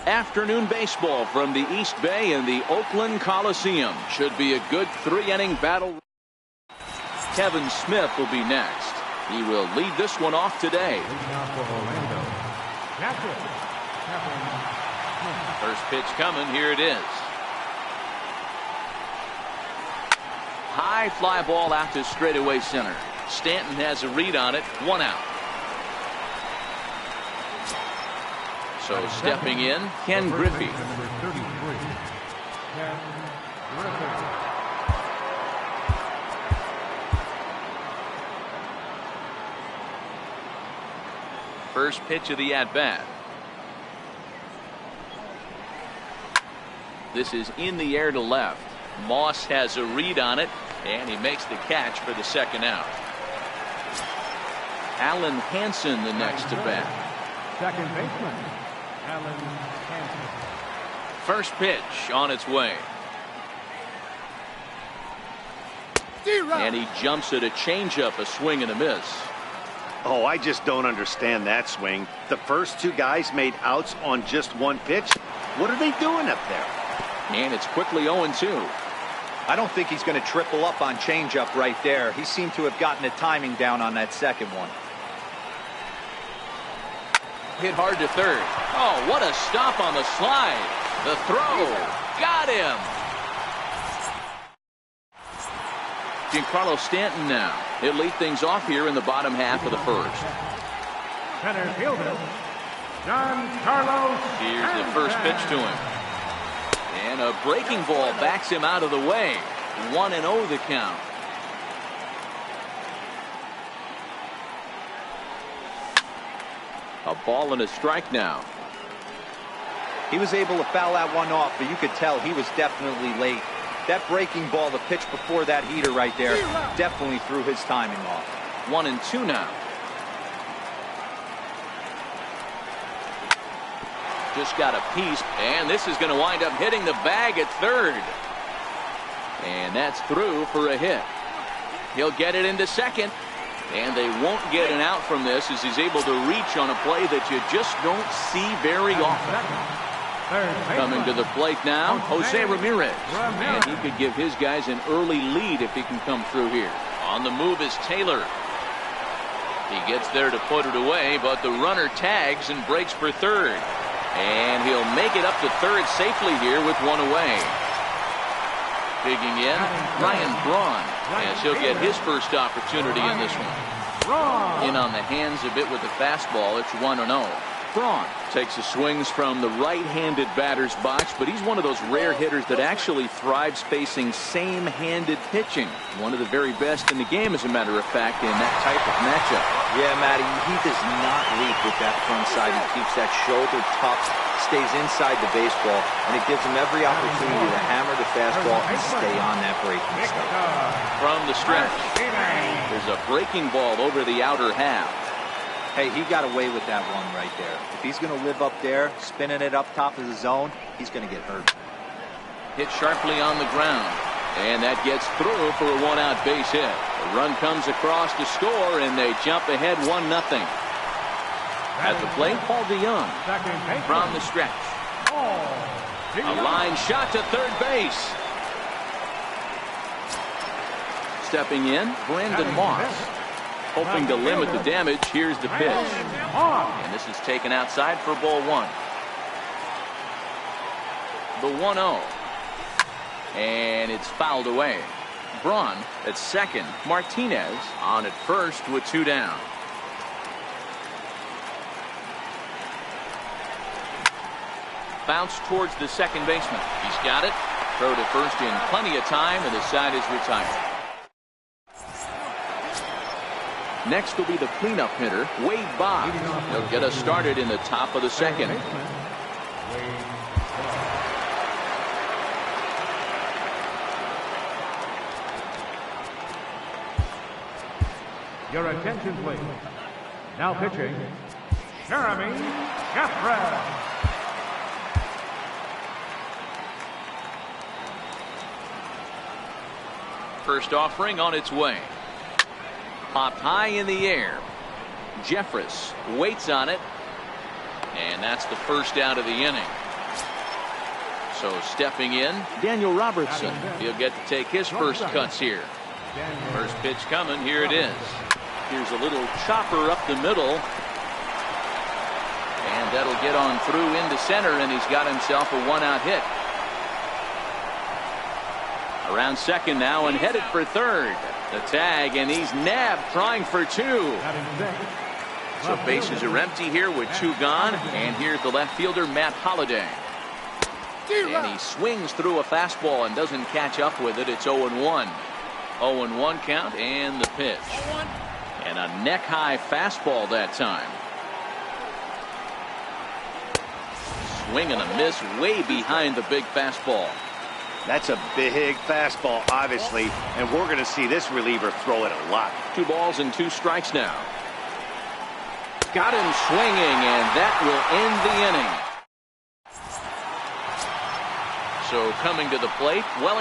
Afternoon baseball from the East Bay in the Oakland Coliseum. Should be a good 3-inning battle. Kevin Smith will be next. He will lead this one off today. First pitch coming. Here it is. High fly ball out to straightaway center. Stanton has a read on it. 1 out. So stepping in, Ken Griffey. First pitch of the at-bat. This is in the air to left. Moss has a read on it, and he makes the catch for the 2nd out. Alan Hansen the next to bat. Second baseman, Alan Hansen. First pitch on its way. And he jumps at a changeup, a swing and a miss. Oh, I just don't understand that swing. The first 2 guys made outs on just 1 pitch. What are they doing up there? And it's quickly 0-2. I don't think he's going to triple up on changeup right there. He seemed to have gotten the timing down on that second one. Hit hard to third. Oh, what a stop on the slide. The throw. Got him. Giancarlo Stanton now. He'll lead things off here in the bottom half of the first. Center fielder, Giancarlo Stanton. Here's the first pitch to him. And a breaking ball backs him out of the way. 1-0 the count. A ball and a strike now. He was able to foul that one off, but you could tell he was definitely late. That breaking ball, the pitch before that heater right there, definitely threw his timing off. 1-2 now. Just got a piece, and this is going to wind up hitting the bag at third. And that's through for a hit. He'll get it into second. And they won't get an out from this as he's able to reach on a play that you just don't see very often. Coming to the plate now, Jose Ramirez. And he could give his guys an early lead if he can come through here. On the move is Taylor. He gets there to put it away, but the runner tags and breaks for third. And he'll make it up to third safely here with 1 away. Digging in, Ryan Braun, as he'll get his first opportunity in this one. In on the hands a bit with the fastball. It's 1-0. Braun takes the swings from the right-handed batter's box, but he's one of those rare hitters that actually thrives facing same-handed pitching. One of the very best in the game, as a matter of fact, in that type of matchup. Yeah, Matty, he does not leak with that front side. He keeps that shoulder tucked, stays inside the baseball, and it gives him every opportunity to hammer the fastball and stay on that breaking stuff. From the stretch, there's a breaking ball over the outer half. Hey, he got away with that one right there. If he's going to live up there, spinning it up top of the zone, he's going to get hurt. Hit sharply on the ground. And that gets through for a 1-out base hit. A run comes across to score, and they jump ahead 1-0. At the plate, Paul DeYoung from the stretch. A line shot to third base. Stepping in, Brandon Moss. Hoping to limit the damage. Here's the pitch. And this is taken outside for ball 1. The 1-0. And it's fouled away. Braun at second. Martinez on at first with 2 down. Bounce towards the second baseman. He's got it. Throw to first in plenty of time, and the side is retired. Next will be the cleanup hitter, Wade Boggs. He'll get us started in the top of the second. Your attention, please. Now pitching, Jeremy Jeffress. First offering on its way. Popped high in the air. Jeffress waits on it. And that's the first out of the inning. So stepping in, Daniel Robertson. He'll get to take his first cuts here. First pitch coming. Here it is. Here's a little chopper up the middle. And that'll get on through into center, and he's got himself a one-out hit. Around second now and headed for third. The tag, and he's nabbed trying for two. So bases are empty here with two gone. And here's the left fielder, Matt Holliday. And he swings through a fastball and doesn't catch up with it. It's 0-1. 0-1 count and the pitch. And a neck-high fastball that time. Swing and a miss way behind the big fastball. That's a big fastball, obviously, and we're going to see this reliever throw it a lot. 2 balls and 2 strikes now. Got him swinging, and that will end the inning. So coming to the plate, well.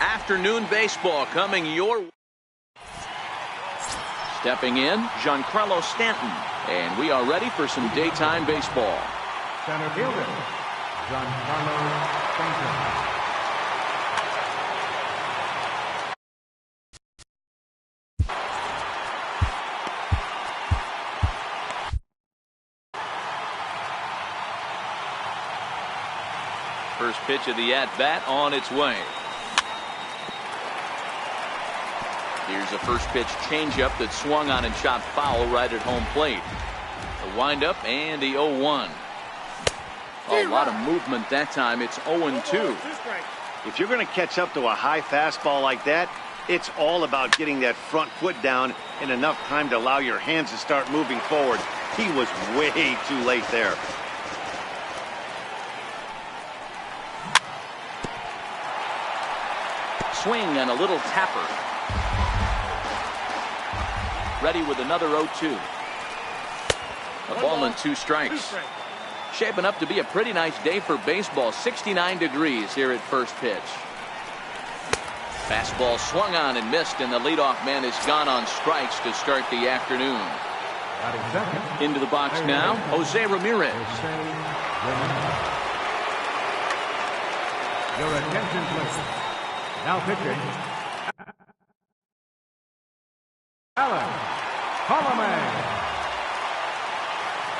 Afternoon baseball coming your way. Stepping in, Giancarlo Stanton. And we are ready for some daytime baseball. Center fielder, Giancarlo Stanton. First pitch of the at-bat on its way. Here's a first pitch changeup that swung on and shot foul right at home plate. The windup and the 0-1. A lot of movement that time. It's 0-2. If you're going to catch up to a high fastball like that, it's all about getting that front foot down in enough time to allow your hands to start moving forward. He was way too late there. Swing and a little tapper. Ready with another 0-2. A ball and 2 strikes. Shaping up to be a pretty nice day for baseball. 69 degrees here at first pitch. Fastball swung on and missed, and the leadoff man is gone on strikes to start the afternoon. Into the box now, Jose Ramirez. Your attention, please. Now pitching, Alan Coleman.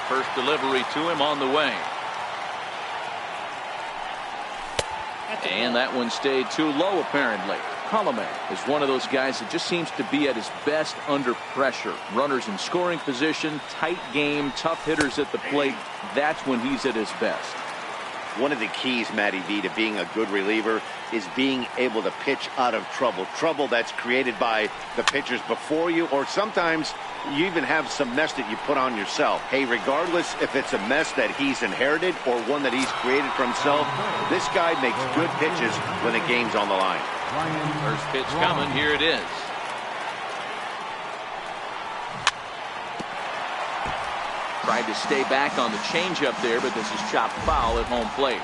First delivery to him on the way. And that one stayed too low, apparently. Coleman is one of those guys that just seems to be at his best under pressure. Runners in scoring position, tight game, tough hitters at the plate. That's when he's at his best. One of the keys, Matty V, to being a good reliever is being able to pitch out of trouble. Trouble that's created by the pitchers before you, or sometimes you even have some mess that you put on yourself. Hey, regardless if it's a mess that he's inherited or one that he's created for himself, this guy makes good pitches when the game's on the line. First pitch coming. Here it is. Tried to stay back on the changeup there, but this is chopped foul at home plate.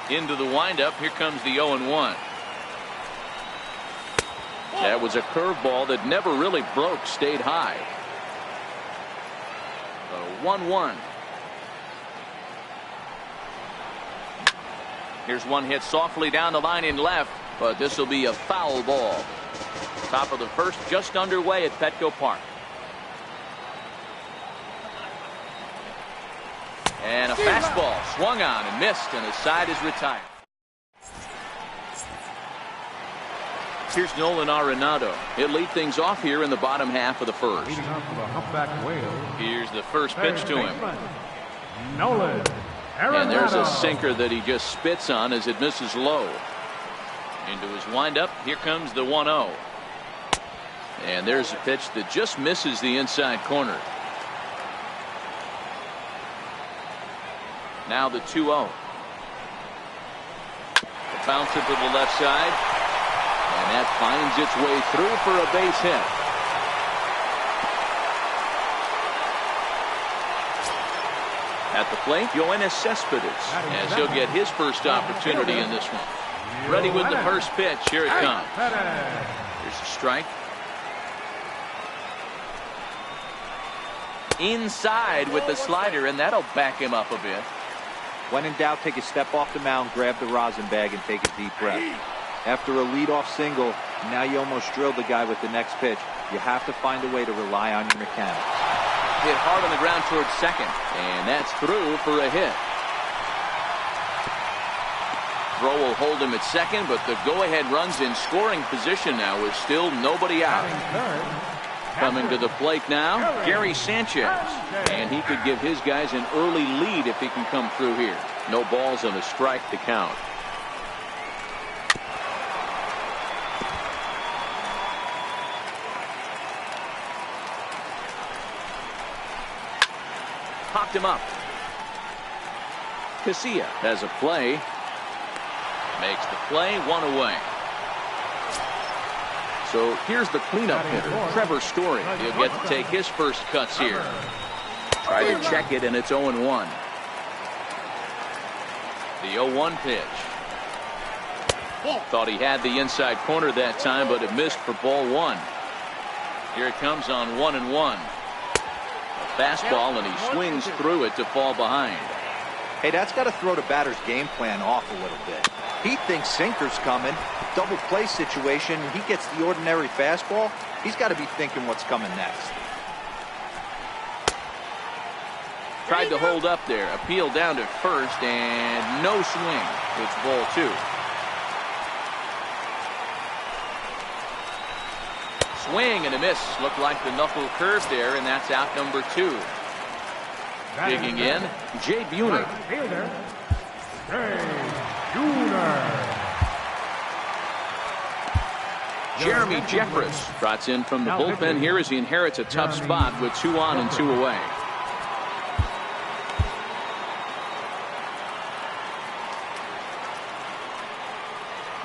Into the windup. Here comes the 0-1. That was a curveball that never really broke, stayed high. 1-1. Here's one hit softly down the line in left, but this will be a foul ball. Top of the first, just underway at Petco Park. And a fastball swung on and missed, and the side is retired. Here's Nolan Arenado. He'll lead things off here in the bottom half of the first. Leading off for the humpback whale. Here's the first pitch to him. Nolan Arenado. And there's a sinker that he just spits on as it misses low. Into his windup. Here comes the 1-0. And there's a pitch that just misses the inside corner. Now the 2-0. The bouncer to the left side. And that finds its way through for a base hit. At the plate, Yoenis Cespedes, as he'll get his first opportunity in this one. Ready with the first pitch. Here it comes. Here's a strike. Inside with the slider, and that'll back him up a bit. When in doubt, take a step off the mound, grab the rosin bag, and take a deep breath. After a leadoff single, now you almost drilled the guy with the next pitch. You have to find a way to rely on your mechanics. Hit hard on the ground towards second, and that's through for a hit. Throw will hold him at second, but the go-ahead runs in scoring position now with still nobody out. Coming to the plate now, Gary Sanchez. And he could give his guys an early lead if he can come through here. No balls and a strike to count. Popped him up. Casilla has a play. Makes the play, one away. So here's the cleanup hitter, Trevor Story. He'll get to take his first cuts here. Try to check it, and it's 0-1. The 0-1 pitch. Thought he had the inside corner that time, but it missed for ball one. Here it comes on 1-1. A fastball, and he swings through it to fall behind. Hey, that's got to throw the batter's game plan off a little bit. He thinks sinker's coming. Double play situation. He gets the ordinary fastball. He's got to be thinking what's coming next. Tried to hold up there. Appeal down to first, and no swing. It's ball two. Swing and a miss. Looked like the knuckle curve there, and that's out number two. Digging in, Jay Buhner. Jeremy Jeffress trots in from the bullpen here as he inherits a tough spot with 2 on and 2 away.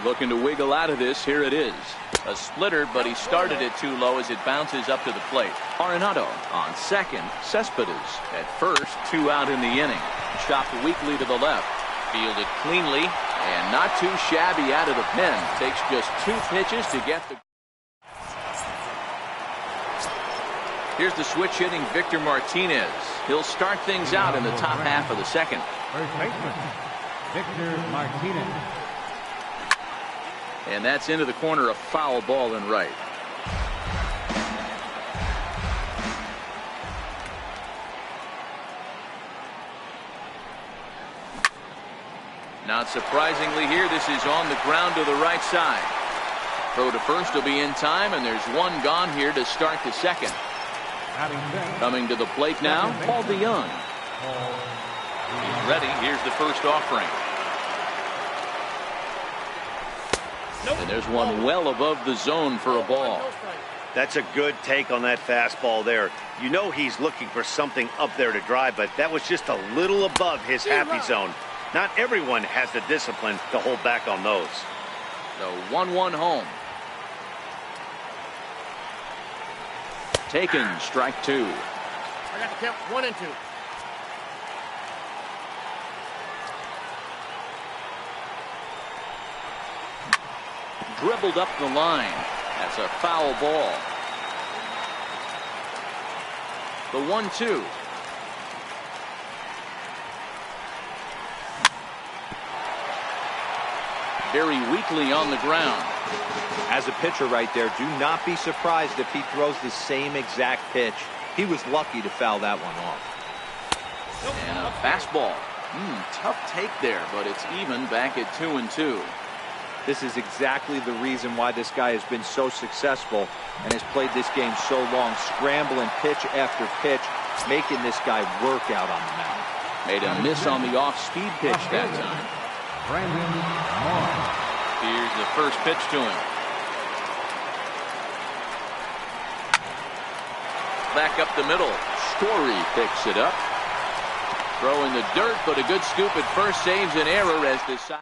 Looking to wiggle out of this. Here it is. A splitter, but he started it too low as it bounces up to the plate. Arenado on second. Cespedes at first. 2 out in the inning. Chopped weakly to the left. Fielded cleanly and not too shabby out of the pen. Takes just 2 pitches to get the. Here's the switch hitting Victor Martinez. He'll start things out in the top half of the second. First baseman, Victor Martinez. And that's into the corner, a foul ball and right. Not surprisingly here, this is on the ground to the right side. Throw to first will be in time, and there's one gone here to start the second. Coming to the plate now, Paul DeYoung. He's ready. Here's the first offering. And there's one well above the zone for a ball. That's a good take on that fastball there. You know he's looking for something up there to drive, but that was just a little above his happy zone. Not everyone has the discipline to hold back on those. The 1-1 home. Taken, strike two. I got to count 1 and 2. Dribbled up the line. That's a foul ball. The 1-2. Very weakly on the ground. As a pitcher right there, do not be surprised if he throws the same exact pitch. He was lucky to foul that one off. And a fastball. Tough take there, but it's even back at 2-2. This is exactly the reason why this guy has been so successful and has played this game so long, scrambling pitch after pitch, making this guy work out on the mound. Made a miss on the off-speed pitch that time. Here's the first pitch to him. Back up the middle. Story picks it up. Throw in the dirt, but a good scoop at first saves an error as the side.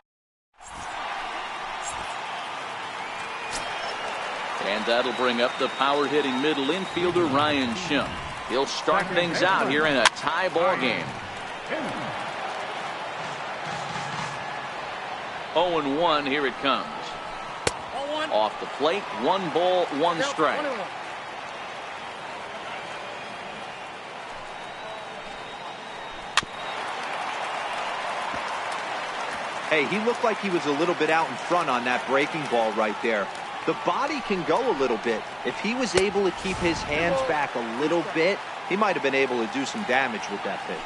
And that'll bring up the power-hitting middle infielder Ryan Schimm. He'll start things out here in a tie ball game. 0-1, here it comes. Off the plate, 1 ball, 1 strike. Hey, he looked like he was a little bit out in front on that breaking ball right there. The body can go a little bit. If he was able to keep his hands back a little bit, he might have been able to do some damage with that pitch.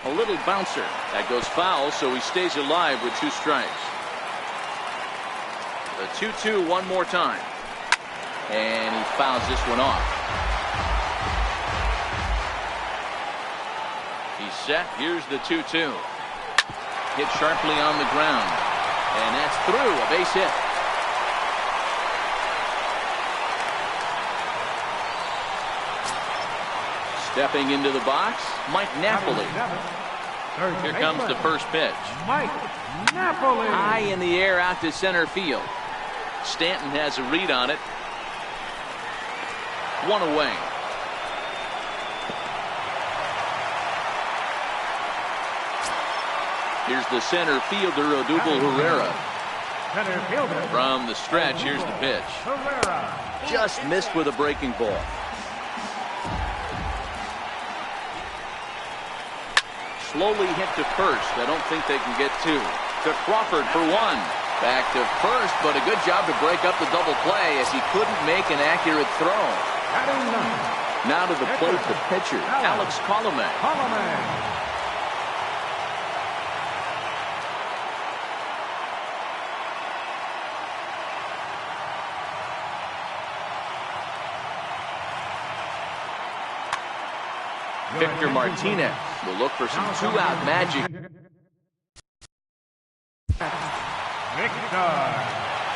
A little bouncer. That goes foul, so he stays alive with 2 strikes. The 2-2 one more time. And he fouls this one off. He's set. Here's the 2-2. Hit sharply on the ground. And that's through. A base hit. Stepping into the box, Mike Napoli. Here comes the first pitch. Mike Napoli. High in the air out to center field. Stanton has a read on it. 1 away. Here's the center fielder, Odubel Herrera. Center fielder. From the stretch, here's the pitch. Herrera. Just missed with a breaking ball. Slowly hit to first. I don't think they can get 2. To Crawford for 1. Back to first, but a good job to break up the double play as he couldn't make an accurate throw. Now to the plate, the pitcher, Alex Coleman. Victor Martinez will look for some 2-out magic. Victor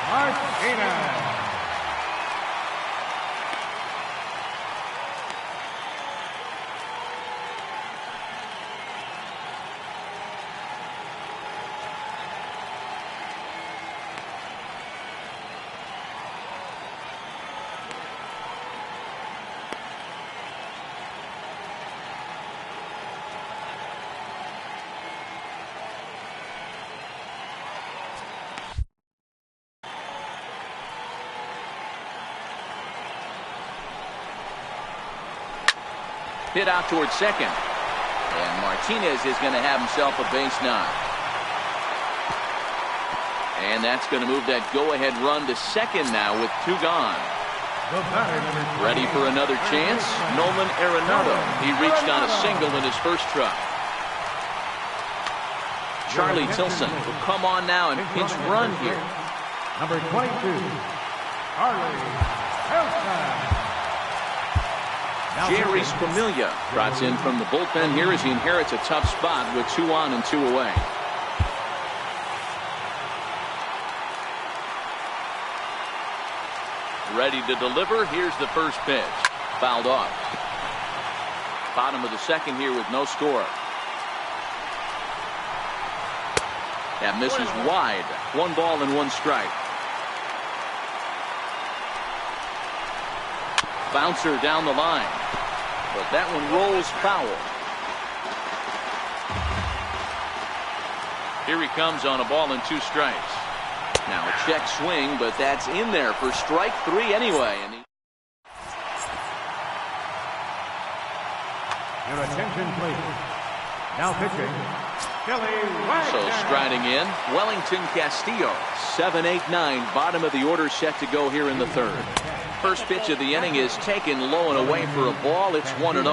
Martinez. Hit out towards second. And Martinez is going to have himself a base knock. And that's going to move that go-ahead run to second now with 2 gone. Ready for another chance? Nolan Arenado. He reached on a single in his first try. Charlie Tilson will come on now and pinch run here. Number 22, Charlie Tilson. Jerry Spamilia trots in from the bullpen here as he inherits a tough spot with 2 on and 2 away. Ready to deliver. Here's the first pitch. Fouled off. Bottom of the second here with no score. That misses wide. 1 ball and 1 strike. Bouncer down the line. But that one rolls foul. Here he comes on a ball and 2 strikes. Now a check swing, but that's in there for strike 3 anyway. And Your attention, please. Now pitching, Billy Wagner. so striding in, Wellington Castillo. 7-8-9, bottom of the order set to go here in the third. First pitch of the inning is taken low and away for a ball. It's 1-0.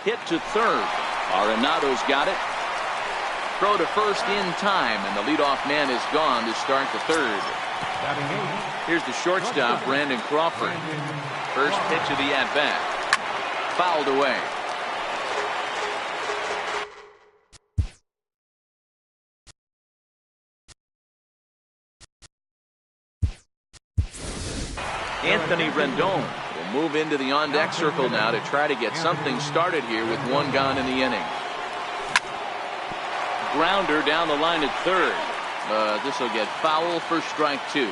Hit to third. Arenado's got it. Throw to first in time, and the leadoff man is gone to start the third. Here's the shortstop, Brandon Crawford. First pitch of the at-bat. Fouled away. Anthony Rendon will move into the on-deck circle now to try to get something started here with 1 gone in the inning. Grounder down the line at third. This will get foul for strike 2.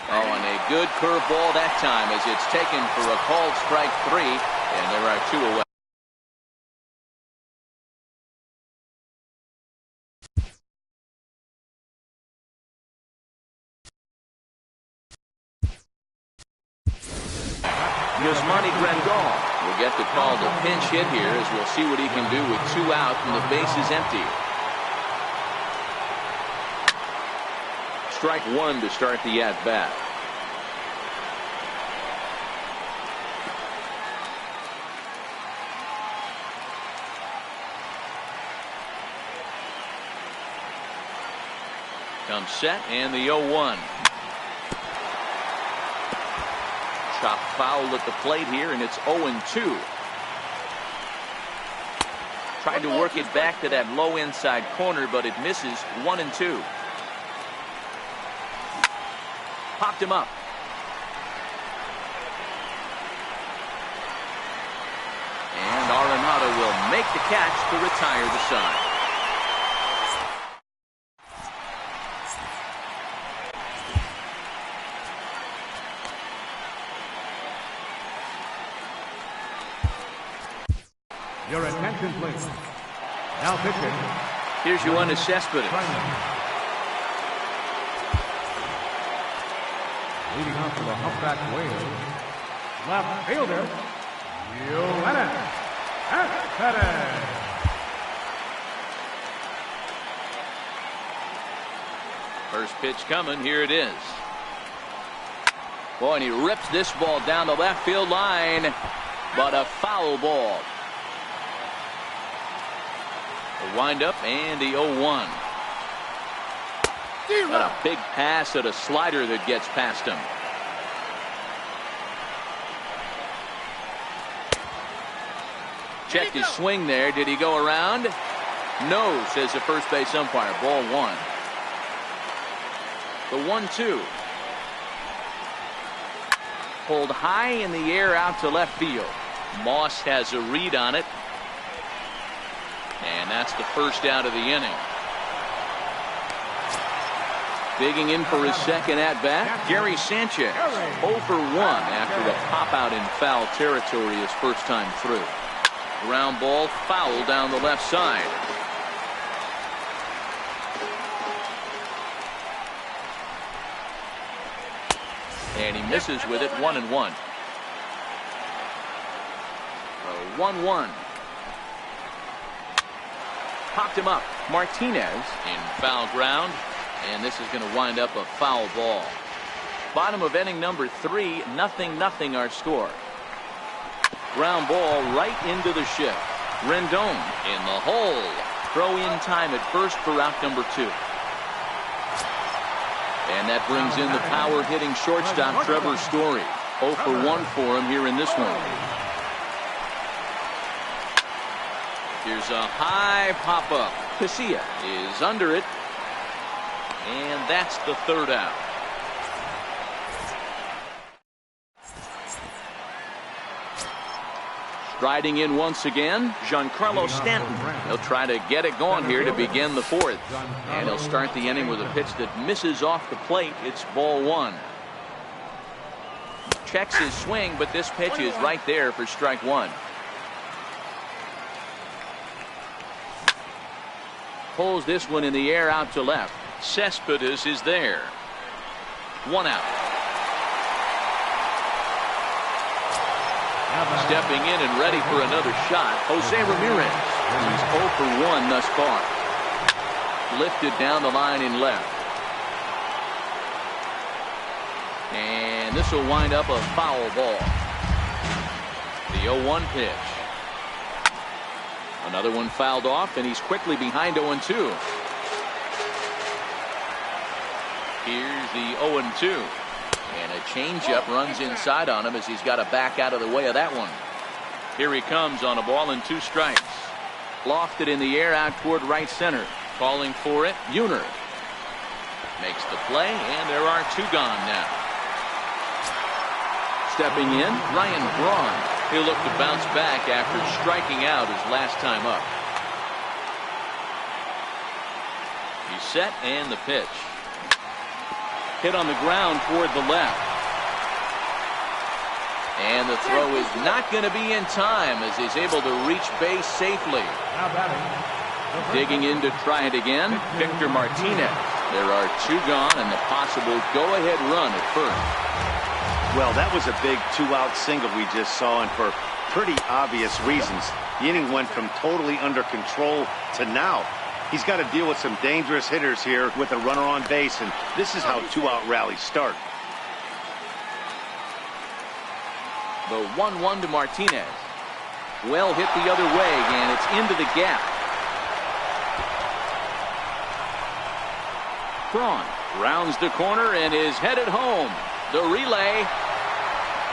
Oh, and a good curveball that time as it's taken for a called strike 3, and there are 2 away. Yasmani Grandal will get the call to pinch hit here as we'll see what he can do with 2 out and the base is empty. Strike 1 to start the at-bat. Comes set and the 0-1. Chop foul at the plate here, and it's 0-2. Tried to work it back to that low inside corner, but it misses. 1-2. Popped him up. And Arenado will make the catch to retire the side. Your attention, please. Now pitching. Here's Yoenis Cespedes. Leading off to the humpback whale. Left fielder, Yoenis Cespedes. First pitch coming. Here it is. Boy, and he rips this ball down the left field line, but a foul ball. The windup and the 0-1. Got a big pass at a slider that gets past him. Checked his swing there. Did he go around? No, says the first base umpire. Ball 1. The 1-2. Pulled high in the air out to left field. Moss has a read on it. And that's the first out of the inning. Digging in for his second at-bat, Gary Sanchez. 0 for 1 after a pop-out in foul territory his first time through. Ground ball foul down the left side. And he misses with it. 1-1. 1-1. Popped him up. Martinez in foul ground. And this is going to wind up a foul ball. Bottom of inning number 3, 0-0 our score. Ground ball right into the shift. Rendon in the hole. Throw in time at first for out number 2. And that brings in the power hitting shortstop Trevor Story. 0 for 1 for him here in this one. Here's a high pop-up. Casilla is under it. And that's the 3rd out. Striding in once again, Giancarlo Stanton. He'll try to get it going here to begin the 4th. And he'll start the inning with a pitch that misses off the plate. It's ball 1. Checks his swing, but this pitch is right there for strike 1. Pulls this one in the air out to left. Cespedes is there. 1 out. Stepping in and ready for another shot, Jose Ramirez. He's 0 for 1 thus far. Lifted down the line in left. And this will wind up a foul ball. The 0-1 pitch. Another one fouled off, and he's quickly behind 0-2. Here's the 0-2. And a changeup runs inside on him as he's got to back out of the way of that one. Here he comes on a ball and 2 strikes. Lofted in the air out toward right center. Calling for it, Buhner. Makes the play, and there are 2 gone now. Stepping in, Ryan Braun. He'll look to bounce back after striking out his last time up. He's set, and the pitch. Hit on the ground toward the left. And the throw is not going to be in time as he's able to reach base safely. Digging in to try it again, Victor Martinez. There are 2 gone and the possible go-ahead run at first. Well, that was a big 2-out single we just saw, and for pretty obvious reasons. The inning went from totally under control to now. He's got to deal with some dangerous hitters here with a runner on base, and this is how 2-out rallies start. The 1-1 to Martinez. Well hit the other way, and it's into the gap. Braun rounds the corner and is headed home. The relay.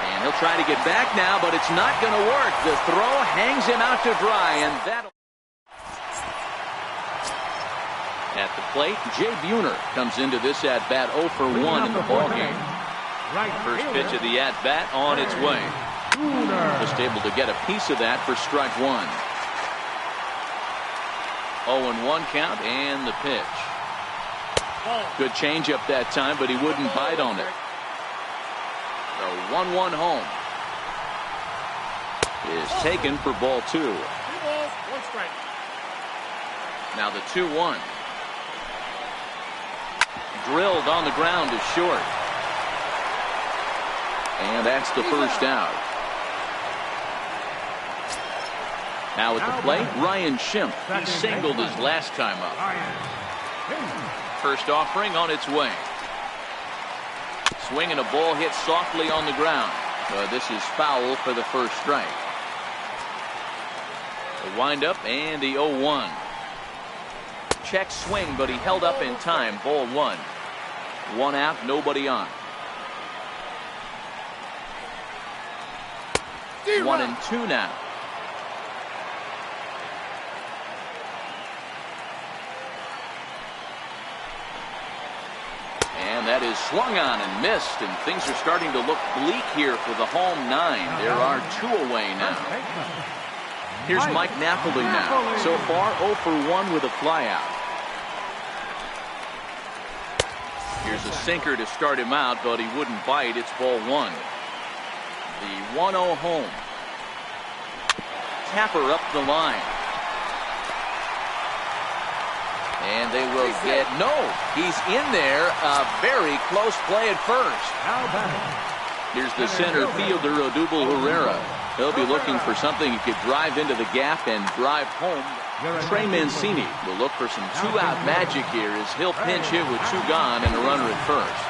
And he'll try to get back now, but it's not going to work. The throw hangs him out to dry, and that'll... At the plate, Jay Buhner comes into this at-bat 0 for 1 in the ballgame. First pitch of the at-bat on its way. Just able to get a piece of that for strike 1. 0-1 count and the pitch. Good changeup that time, but he wouldn't bite on it. The 1-1 home is taken for ball 2. 2 balls, 1 strike. Now the 2-1. Drilled on the ground to short. And that's the first out. Now at the plate, Ryan Schimpf. He singled his last time up. First offering on its way. Swinging a ball hit softly on the ground. This is foul for the first strike. The windup and the 0-1. Check swing, but he held up in time. Ball 1. 1 out, nobody on. 1-2 now. And that is swung on and missed, and things are starting to look bleak here for the home 9. There are 2 away now. Here's Mike Napoli now. So far 0 for 1 with a flyout. Here's a sinker to start him out, but he wouldn't bite. It's ball 1. The 1-0 home. Tapper up the line. And they will get, no, he's in there. A very close play at first. Here's the center fielder, Odubel Herrera. He'll be looking for something he could drive into the gap and drive home. Trey Mancini will look for some two-out magic here as he'll pinch hit with two gone and a runner at first.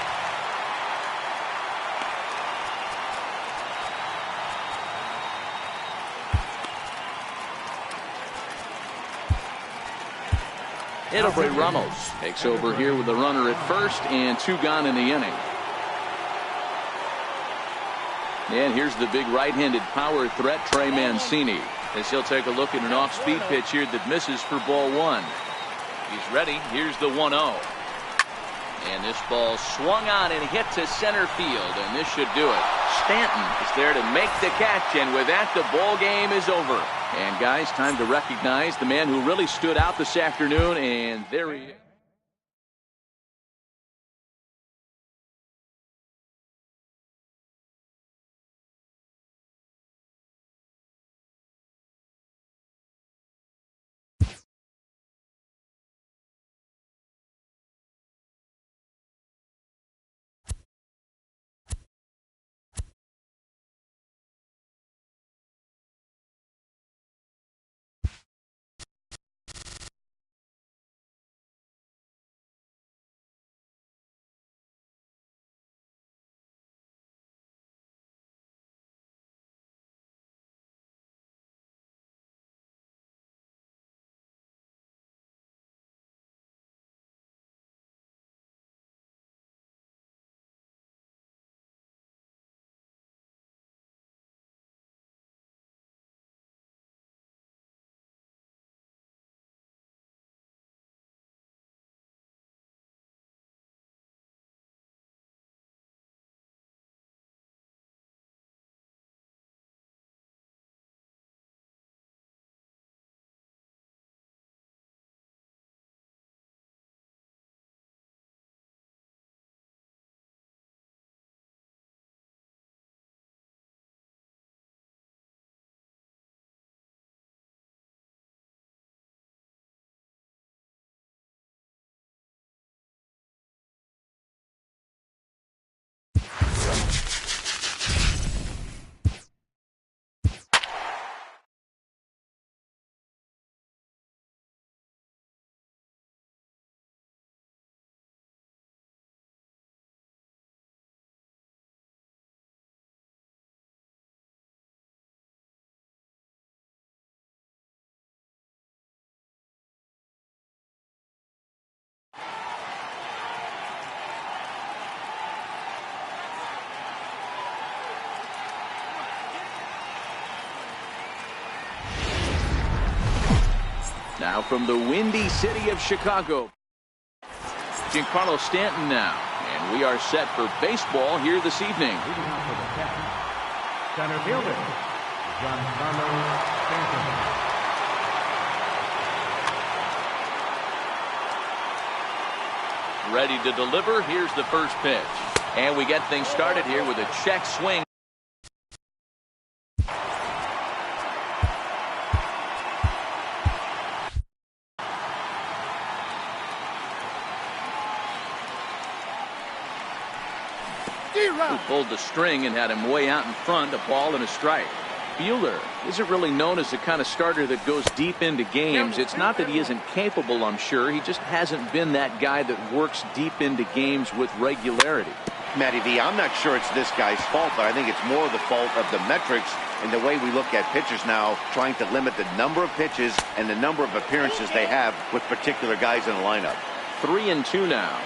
Edilbray Ramos takes over here with a runner at first and two gone in the inning. And here's the big right-handed power threat, Trey Mancini, as he'll take a look at an off-speed pitch here that misses for ball one. He's ready. Here's the 1-0. And this ball swung on and hit to center field, and this should do it. Stanton is there to make the catch, and with that, the ball game is over. And guys, time to recognize the man who really stood out this afternoon, and there he is. Now from the windy city of Chicago, Giancarlo Stanton now. And we are set for baseball here this evening. Center fielder, Giancarlo Stanton. Ready to deliver. Here's the first pitch. And we get things started here with a check swing. Who pulled the string and had him way out in front, a ball and a strike. Buehler isn't really known as the kind of starter that goes deep into games. It's not that he isn't capable, I'm sure. He just hasn't been that guy that works deep into games with regularity. Matty V, I'm not sure it's this guy's fault, but I think it's more the fault of the metrics and the way we look at pitchers now, trying to limit the number of pitches and the number of appearances they have with particular guys in the lineup. 3-2 now.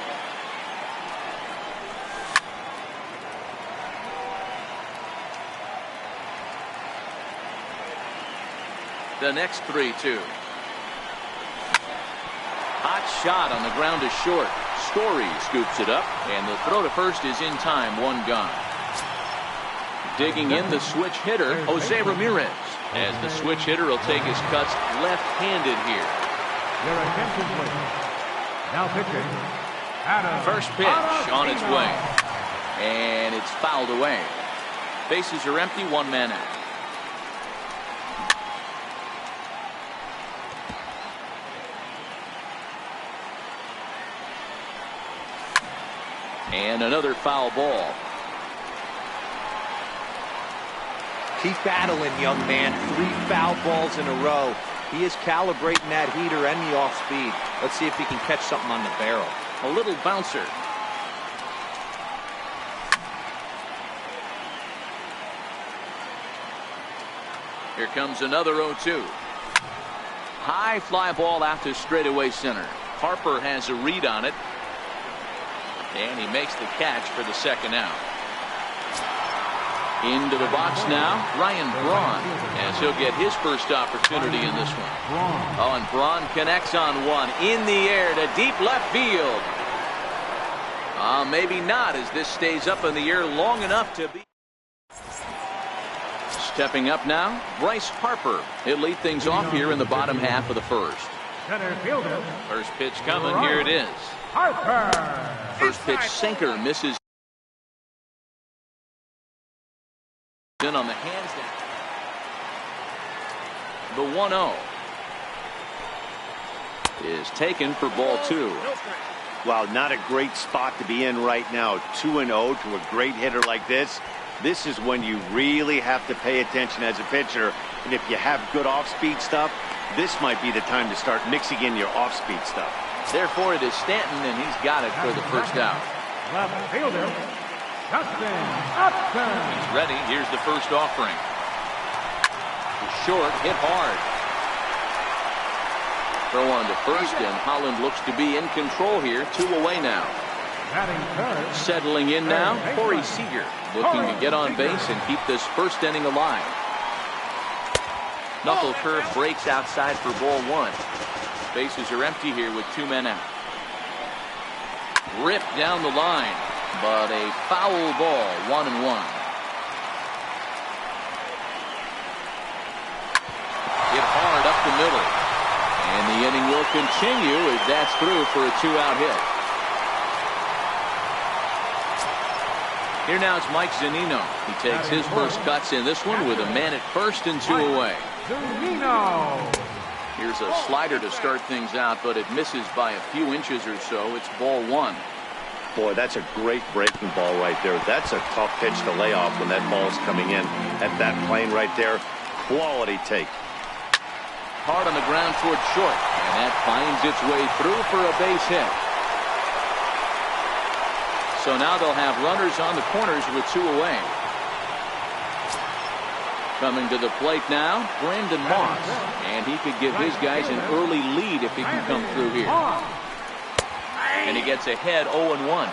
The next 3-2. Hot shot on the ground is short. Story scoops it up, and the throw to first is in time, one gone. Digging in the switch hitter, Jose Ramirez, as the switch hitter will take his cuts left-handed here. Your attention, please. Now pitching, Adam. First pitch on its way, and it's fouled away. Bases are empty, one man out. And another foul ball. Keep battling, young man. 3 foul balls in a row. He is calibrating that heater and the off speed. Let's see if he can catch something on the barrel. A little bouncer. Here comes another 0-2. High fly ball out to straightaway center. Harper has a read on it. And he makes the catch for the second out. Into the box now, Ryan Braun, as he'll get his first opportunity in this one. Oh, and Braun connects on one in the air to deep left field. Maybe not, as this stays up in the air long enough to be. Stepping up now, Bryce Harper. He'll lead things off here in the bottom half of the first. Center fielder. First pitch coming. Here it is. Harper. First pitch sinker misses. In on the hands down. The 1-0 is taken for ball 2. Wow, not a great spot to be in right now. 2-0 to a great hitter like this. This is when you really have to pay attention as a pitcher. And if you have good off-speed stuff, this might be the time to start mixing in your off-speed stuff. Therefore, it is Stanton, and he's got it for the first out. Left fielder. Upton. He's ready. Here's the first offering. Short, hit hard. Throw on to first, and Holland looks to be in control here. 2 away now. Settling in now, Corey Seager, looking to get on base and keep this first inning alive. Knuckle curve breaks outside for ball 1. Bases are empty here with 2 men out. Ripped down the line, but a foul ball, 1-1. Hit hard up the middle. And the inning will continue as that's through for a 2-out hit. Here now it's Mike Zunino. He takes his first cuts in this one with a man at first and 2 away. Here's a slider to start things out, but it misses by a few inches or so. It's ball 1. Boy, that's a great breaking ball right there. That's a tough pitch to lay off when that ball's coming in at that plane right there. Quality take. Hard on the ground toward short, and that finds its way through for a base hit. So now they'll have runners on the corners with 2 away. Coming to the plate now, Brandon Moss, and he could give his guys an early lead if he can come through here. And he gets ahead 0-1.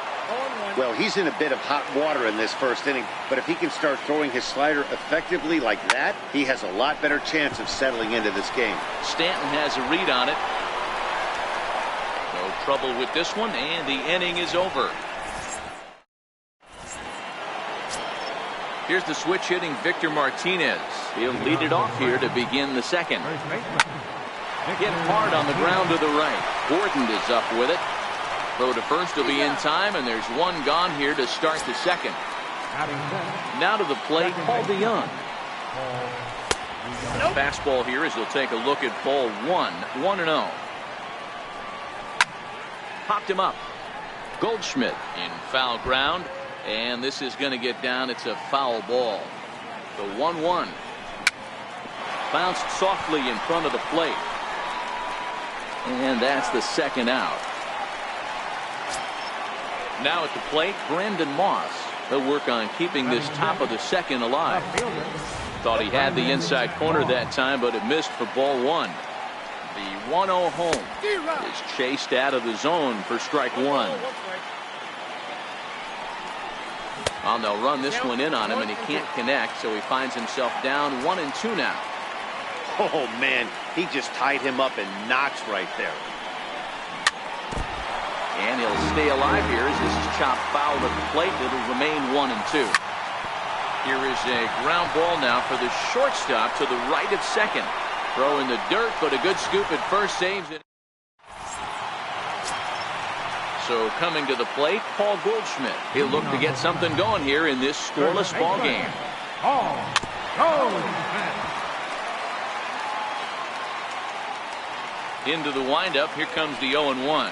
Well, he's in a bit of hot water in this first inning, but if he can start throwing his slider effectively like that, he has a lot better chance of settling into this game. Stanton has a read on it. No trouble with this one, and the inning is over. Here's the switch hitting Victor Martinez. He'll lead it off here to begin the second. Hit hard on the ground to the right. Gordon is up with it. Throw to first will be in time, and there's one gone here to start the second. Now to the plate, Paul DeYoung. Fastball here as he'll take a look at ball 1. 1-0. Popped him up. Goldschmidt in foul ground, and this is going to get down. It's a foul ball. The 1-1. Bounced softly in front of the plate. And that's the second out. Now at the plate, Brandon Moss. He'll work on keeping this top of the second alive. Thought he had the inside corner that time, but it missed for ball 1. The 1-0 home is chased out of the zone for strike 1. Well, they'll run this one in on him, and he can't connect, so he finds himself down 1-2 now. Oh, man, he just tied him up in knots right there. And he'll stay alive here as this is chopped foul at the plate. It'll remain 1-2. Here is a ground ball now for the shortstop to the right of second. Throw in the dirt, but a good scoop at first saves it. So coming to the plate, Paul Goldschmidt. He'll look to get something going here in this scoreless ball game. Paul Goldschmidt. Into the windup. Here comes the 0-1.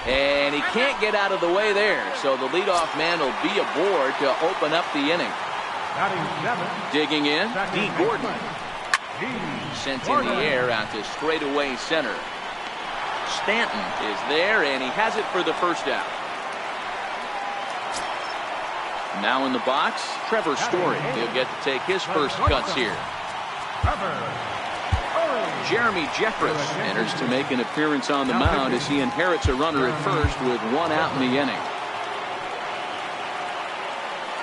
And he can't get out of the way there, so the leadoff man will be aboard to open up the inning. Digging in, D. Gordon. Sent in the air out to straightaway center. Stanton is there, and he has it for the first out. Now in the box, Trevor Story. He'll get to take his first cuts here. Jeremy Jeffress enters to make an appearance on the mound as he inherits a runner at first with one out in the inning.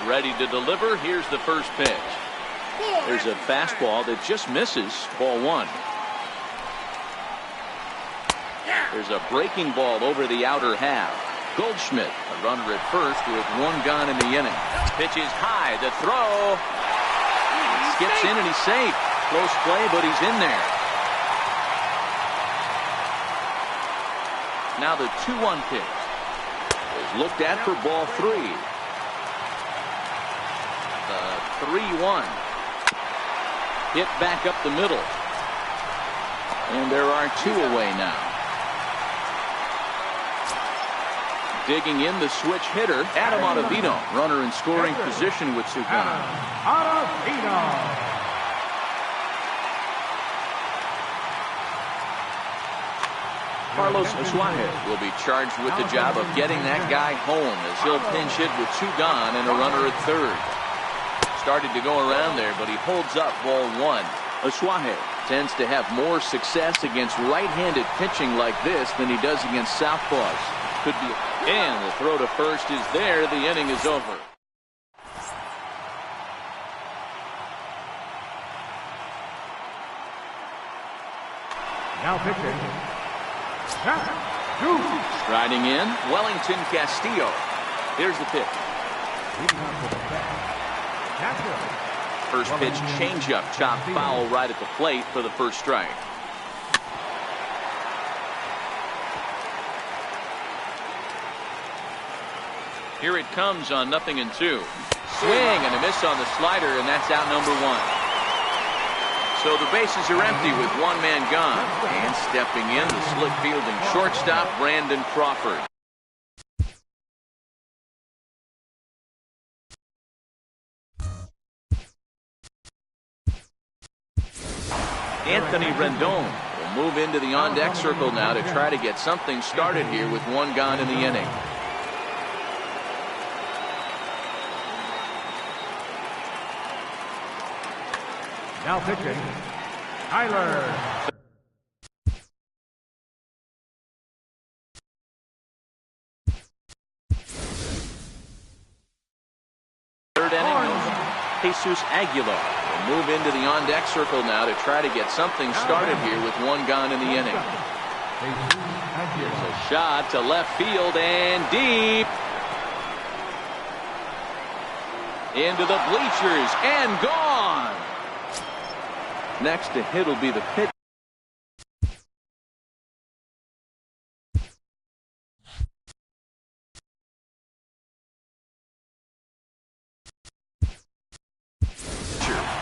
Ready to deliver. Here's the first pitch. There's a fastball that just misses. Ball one. There's a breaking ball over the outer half. Goldschmidt, a runner at first with one gone in the inning. Pitch is high. The throw. Skips in and he's safe. Close play, but he's in there. Now the 2-1 pitch is looked at for ball three. The 3-1 hit back up the middle. And there are two away now. Digging in the switch hitter, Adam Ottavino, runner in scoring position with two gone. Carlos Asuaje will be charged with the job of getting that guy home as he'll pinch hit with two gone and a runner at third. Started to go around there, but he holds up ball one. Asuaje tends to have more success against right-handed pitching like this than he does against southpaws. Could be, and the throw to first is there. The inning is over. Now pitching. Striding in, Wellington Castillo. Here's the pitch. First pitch changeup, chopped foul right at the plate for the first strike. Here it comes on 0-2. Swing and a miss on the slider, and that's out number one. So the bases are empty with one man gone. And stepping in, the slick fielding shortstop, Brandon Crawford. Anthony Rendon will move into the on-deck circle now to try to get something started here with one gone in the inning. Now pitching, Tyler. Third inning, Jesus Aguilar will move into the on-deck circle now to try to get something started here with one gone in the inning. Here's a shot to left field and deep. Into the bleachers and gone. Next to hit will be the pitch.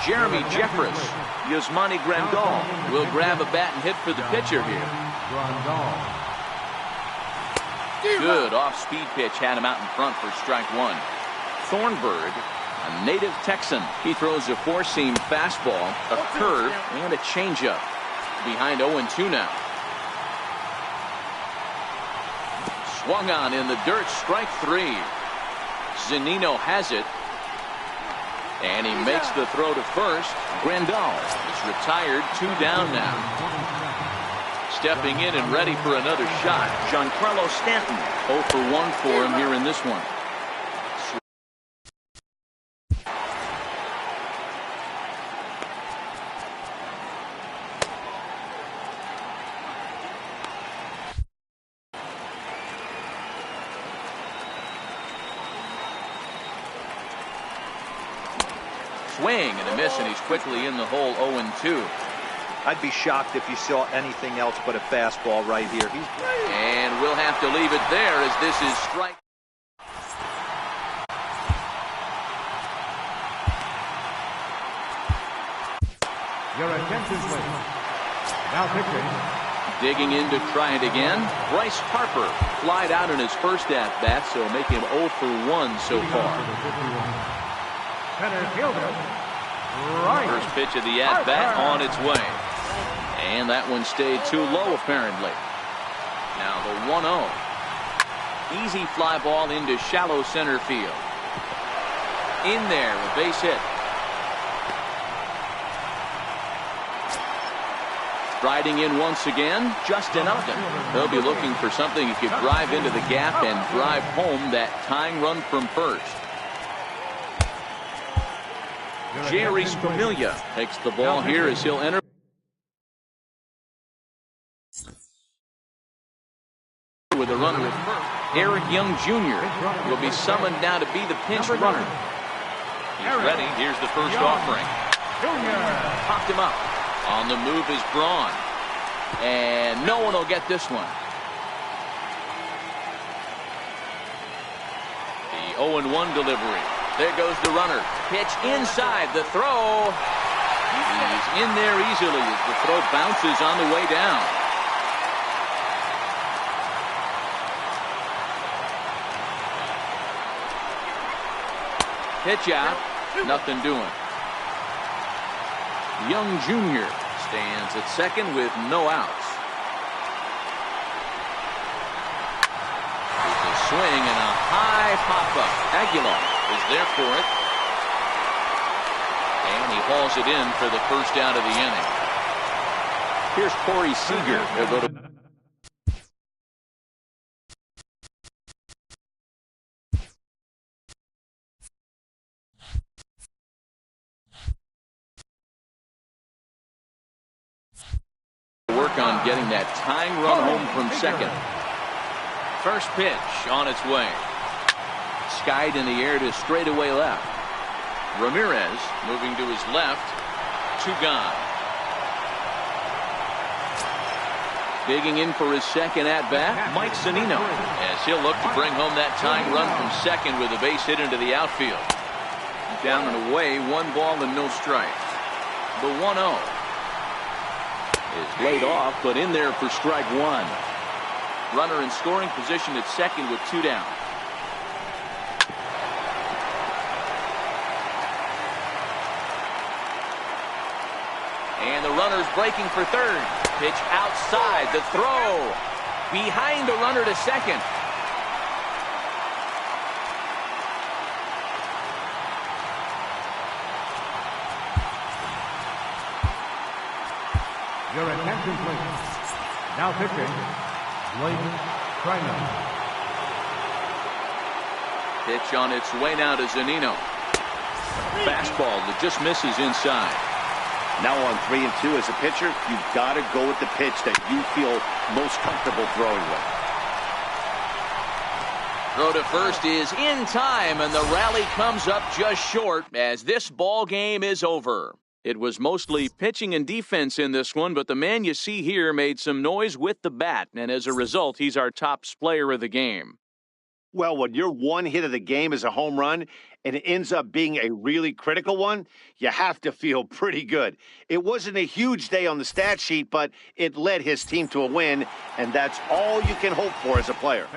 Jeremy Jeffress. Yasmani Grandal will grab a bat and hit for the pitcher here. Good off-speed pitch had him out in front for strike one. Thornburg, a native Texan. He throws a four-seam fastball, a curve, and a changeup. Behind 0-2 now. Swung on in the dirt, strike three. Zunino has it. And he makes the throw to first. Grandal is retired, two down now. Stepping in and ready for another shot, Giancarlo Stanton. 0 for 1 for him here in this one. Swing and a miss, and he's quickly in the hole. 0-2. I'd be shocked if you saw anything else but a fastball right here. And we'll have to leave it there as this is strike. Your attention, please. Now pitching. Digging in to try it again. Bryce Harper flied out in his first at-bat, so make him 0 for 1 so far. Center fielder, First pitch of the at-bat on its way. And that one stayed too low, apparently. Now the 1-0. Easy fly ball into shallow center field. In there, a base hit. Riding in once again, Justin Upton. They'll be looking for something he could drive into the gap and drive home that tying run from first. Jerry Familia takes the ball here as he'll enter with a runner at first. Eric Young Jr. will be summoned now to be the pinch runner. He's ready. Here's the first offering. Popped him up. On the move is Braun. And no one will get this one. The 0-1 delivery. There goes the runner. Pitch inside. The throw. He's in there easily as the throw bounces on the way down. Pitch out. Nothing doing. Young Jr. stands at second with no outs. There's a swing and a high pop-up. Aguilar is there for it. And he hauls it in for the first out of the inning. Here's Corey Seager. They'll go to work on getting that tying run home from second. First pitch on its way. Skied in the air to straightaway left. Ramirez moving to his left. Two gone. Digging in for his second at-bat, Mike Zunino, as he'll look to bring home that tying run from second with a base hit into the outfield. Down and away, 1 ball and no strikes. The 1-0 is laid off, but in there for strike 1. Runner in scoring position at second with 2 down. And the runner's breaking for third. Pitch outside. The throw behind the runner to second. Your attention, please. Now pitching, Blake Trinan. Pitch on its way now to Zunino. Fastball that just misses inside. Now on 3-2 as a pitcher, you've got to go with the pitch that you feel most comfortable throwing with. Throw to first is in time, and the rally comes up just short as this ball game is over. It was mostly pitching and defense in this one, but the man you see here made some noise with the bat, and as a result, he's our top player of the game. Well, when your one hit of the game is a home run and it ends up being a really critical one, you have to feel pretty good. It wasn't a huge day on the stat sheet, but it led his team to a win, and that's all you can hope for as a player.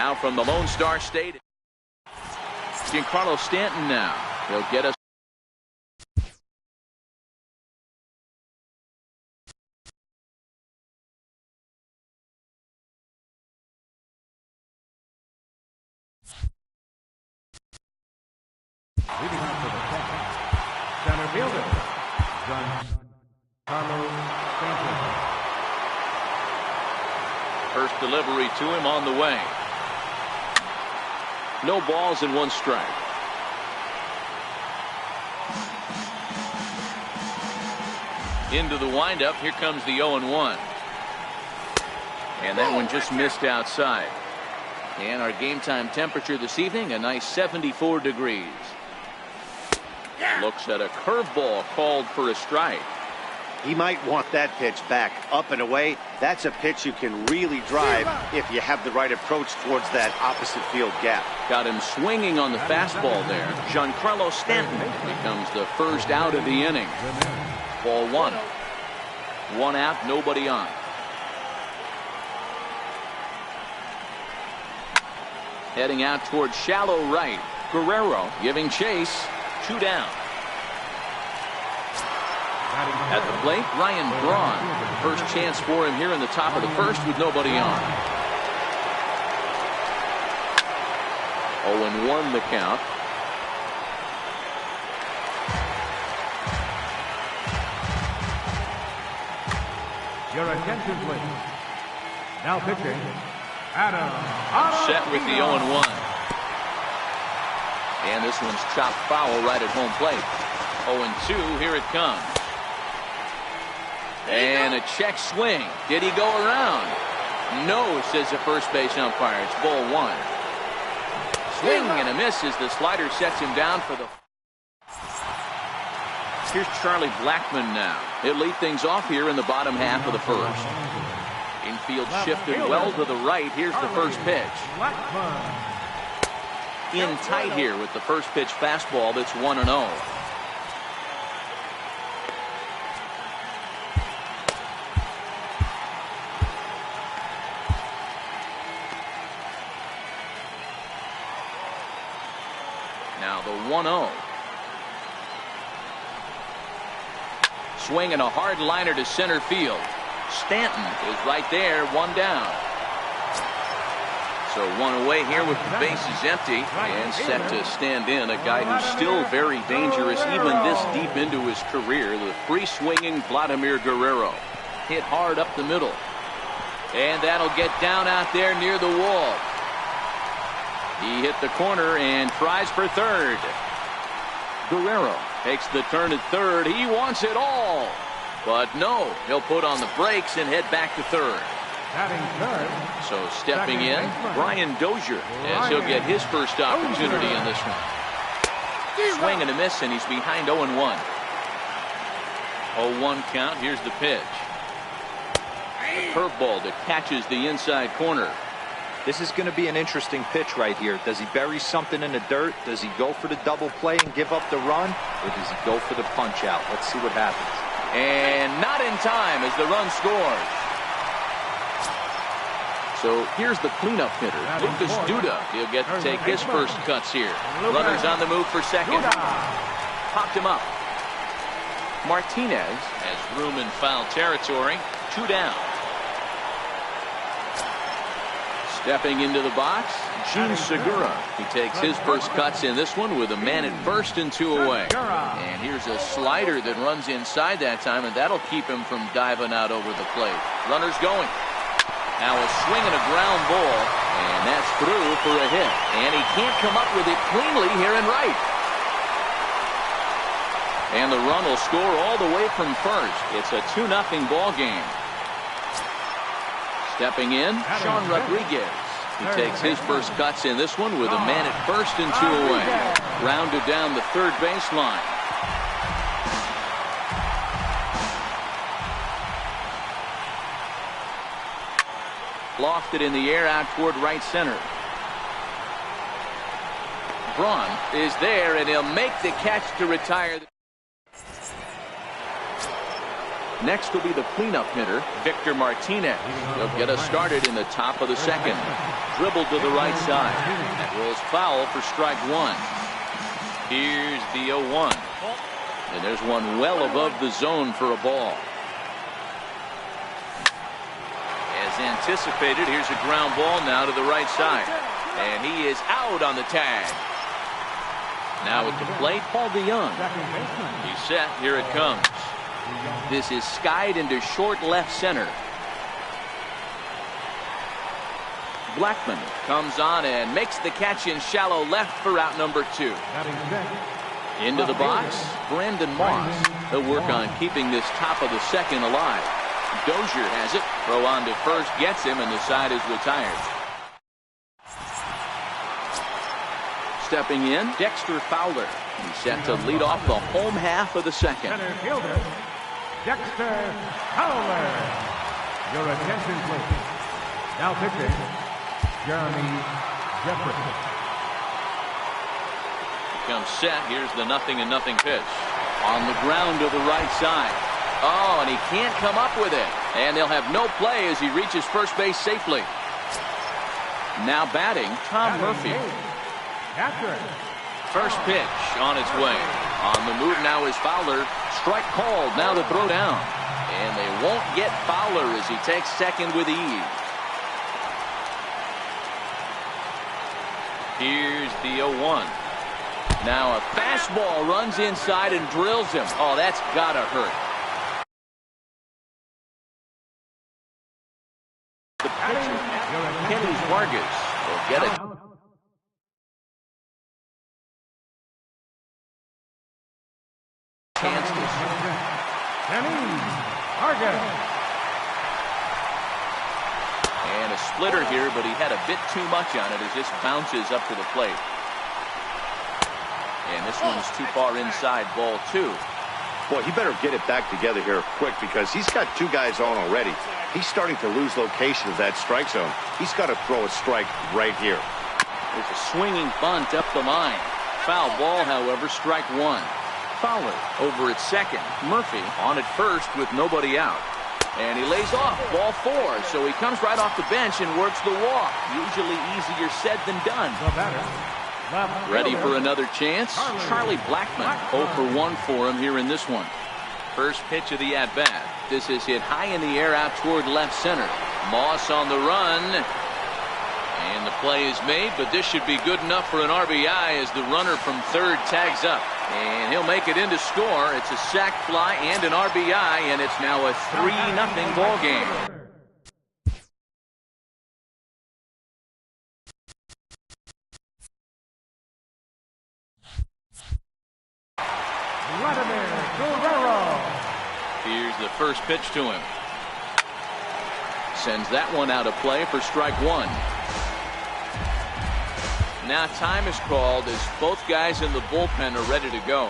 Now from the Lone Star State, Giancarlo Stanton now. He'll get us. Leading out for the catch, center fielder, Giancarlo Stanton. First delivery to him on the way. No balls and 1 strike. Into the windup. Here comes the 0-1. And that one just missed outside. And our game time temperature this evening, a nice 74 degrees. Looks at a curveball called for a strike. He might want that pitch back, up and away. That's a pitch you can really drive if you have the right approach towards that opposite field gap. Got him swinging on the fastball there. Giancarlo Stanton becomes the first out of the inning. Ball 1. 1 out, nobody on. Heading out towards shallow right. Guerrero giving chase. 2 down. At the plate, Ryan Braun. First chance for him here in the top of the first with nobody on. 0-1 the count. Your attention, please. Now pitching, Adam. Set with the 0-1. And this one's chopped foul right at home plate. 0-2, here it comes. And a check swing. Did he go around? No, says the first base umpire. It's ball 1. Swing and a miss as the slider sets him down for the. Here's Charlie Blackmon now. He'll lead things off here in the bottom half of the first. Infield shifted well to the right. Here's the first pitch. In tight here with the first pitch fastball that's 1-0. Now the 1-0. Swinging a hard liner to center field. Stanton is right there, 1 down. So 1 away here with the bases empty and set to stand in a guy who's still very dangerous even this deep into his career, the free-swinging Vladimir Guerrero. Hit hard up the middle. And that'll get down out there near the wall. He hit the corner and tries for third. Guerrero takes the turn at third. He wants it all. But no, he'll put on the brakes and head back to third. So stepping in, Brian Dozier, as he'll get his first opportunity in this one. Swing and a miss, and he's behind 0-1. 0-1 count. Here's the pitch. A curveball that catches the inside corner. This is going to be an interesting pitch right here. Does he bury something in the dirt? Does he go for the double play and give up the run? Or does he go for the punch out? Let's see what happens. And not in time as the run scores. So here's the cleanup hitter, Lucas Duda. He'll get to take his first cuts here. Runners on the move for second. Popped him up. Martinez has room in foul territory. 2 down. Stepping into the box, Gene Segura. He takes his first cuts in this one with a man at first and 2 away. And here's a slider that runs inside that time, and that'll keep him from diving out over the plate. Runners going. Now a swing and a ground ball, and that's through for a hit. And he can't come up with it cleanly here in right. And the run will score all the way from first. It's a 2-0 ball game. Stepping in, Sean Rodriguez. He takes his first cuts in this one with a man at first and 2 away. Rounded down the third baseline. Lofted in the air out toward right center. Braun is there, and he'll make the catch to retire. Next will be the cleanup hitter, Victor Martinez. He'll get us started in the top of the second. Dribble to the right side. That rolls foul for strike one. Here's the 0-1. And there's one well above the zone for a ball. As anticipated, here's a ground ball now to the right side. And he is out on the tag. Now at the plate, Paul DeYoung. He's set. Here it comes. This is skied into short left center. Blackman comes on and makes the catch in shallow left for out number 2. Into the box, Brandon Moss. He'll work on keeping this top of the second alive. Dozier has it. Throw on to first, gets him, and the side is retired. Stepping in, Dexter Fowler. He's set to lead off the home half of the second. Center fielder, Dexter Fowler. Your attention, please. Now pitching, Jeremy Jeffrey. Comes set. Here's the 0-0 pitch. On the ground to the right side. Oh, and he can't come up with it. And they'll have no play as he reaches first base safely. Now batting, Tom Murphy. First pitch on its way. On the move now is Fowler. Strike called. Now to throw down. And they won't get Fowler as he takes second with ease. Here's the 0-1. Now a fastball runs inside and drills him. Oh, that's gotta hurt. The pitcher, Kenny Vargas, will get it. Chance to Kenny Vargas. and a splitter here, but he had a bit too much on it as this bounces up to the plate. And this one's too far inside, ball 2. Boy, he better get it back together here quick because he's got 2 guys on already. He's starting to lose location of that strike zone. He's got to throw a strike right here. There's a swinging bunt up the line. Foul ball, however, strike 1. Fowler over at second. Murphy on at first with nobody out. And he lays off, ball 4. So he comes right off the bench and works the walk. Usually easier said than done. Ready for another chance? Charlie Blackman, 0 for 1 for him here in this one. First pitch of the at-bat. This is hit high in the air out toward left center. Moss on the run. And the play is made, but this should be good enough for an RBI as the runner from third tags up. And he'll make it in to score. It's a sac fly and an RBI, and it's now a 3-0 ball game. Here's the first pitch to him. Sends that one out of play for strike 1. Now time is called as both guys in the bullpen are ready to go.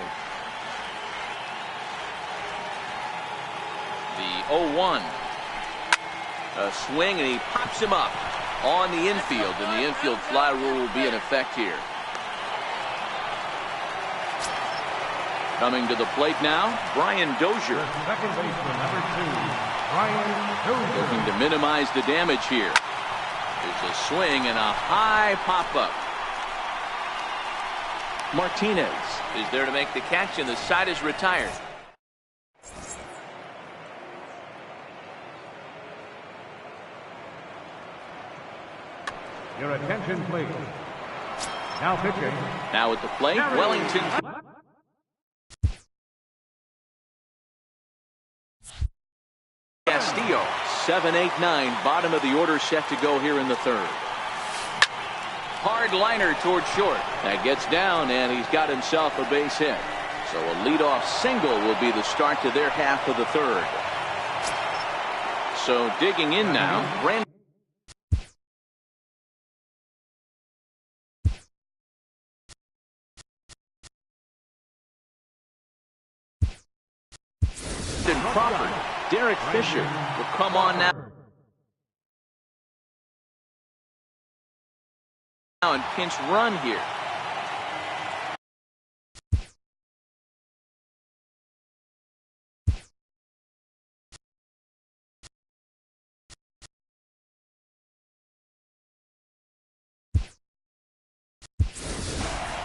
The 0-1. A swing and he pops him up on the infield, and the infield fly rule will be in effect here. Coming to the plate now, Brian Dozier. Second baseman, number 2, Brian Dozier. Looking to minimize the damage here. There's a swing and a high pop-up. Martinez is there to make the catch, and the side is retired. Your attention, please. Now pitching. Now at the plate, Wellington. Castillo, 7-8-9, bottom of the order set to go here in the third. Hard liner toward short. That gets down, and he's got himself a base hit. So a leadoff single will be the start to their half of the third. So digging in now, Brandon Crawford. Derek Fisher will come on now and pinch run here.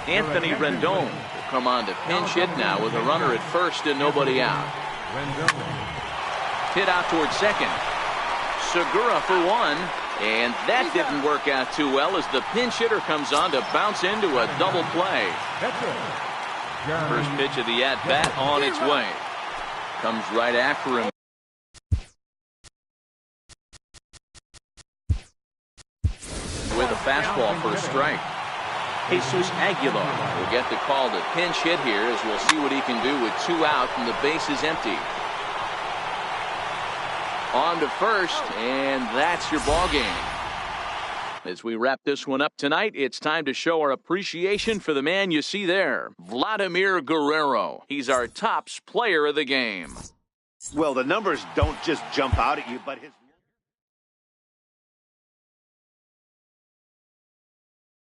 Anthony Rendon will come on to pinch hit now with a runner at first and nobody out. Hit out towards second. Segura for one. And that didn't work out too well as the pinch hitter comes on to bounce into a double play. First pitch of the at-bat on its way. Comes right after him. With a fastball for a strike. Jesus Aguilar will get the call to pinch hit here as we'll see what he can do with 2 out and the base is empty. On to first, and that's your ball game. As we wrap this one up tonight, it's time to show our appreciation for the man you see there, Vladimir Guerrero. He's our tops player of the game. Well, the numbers don't just jump out at you, but his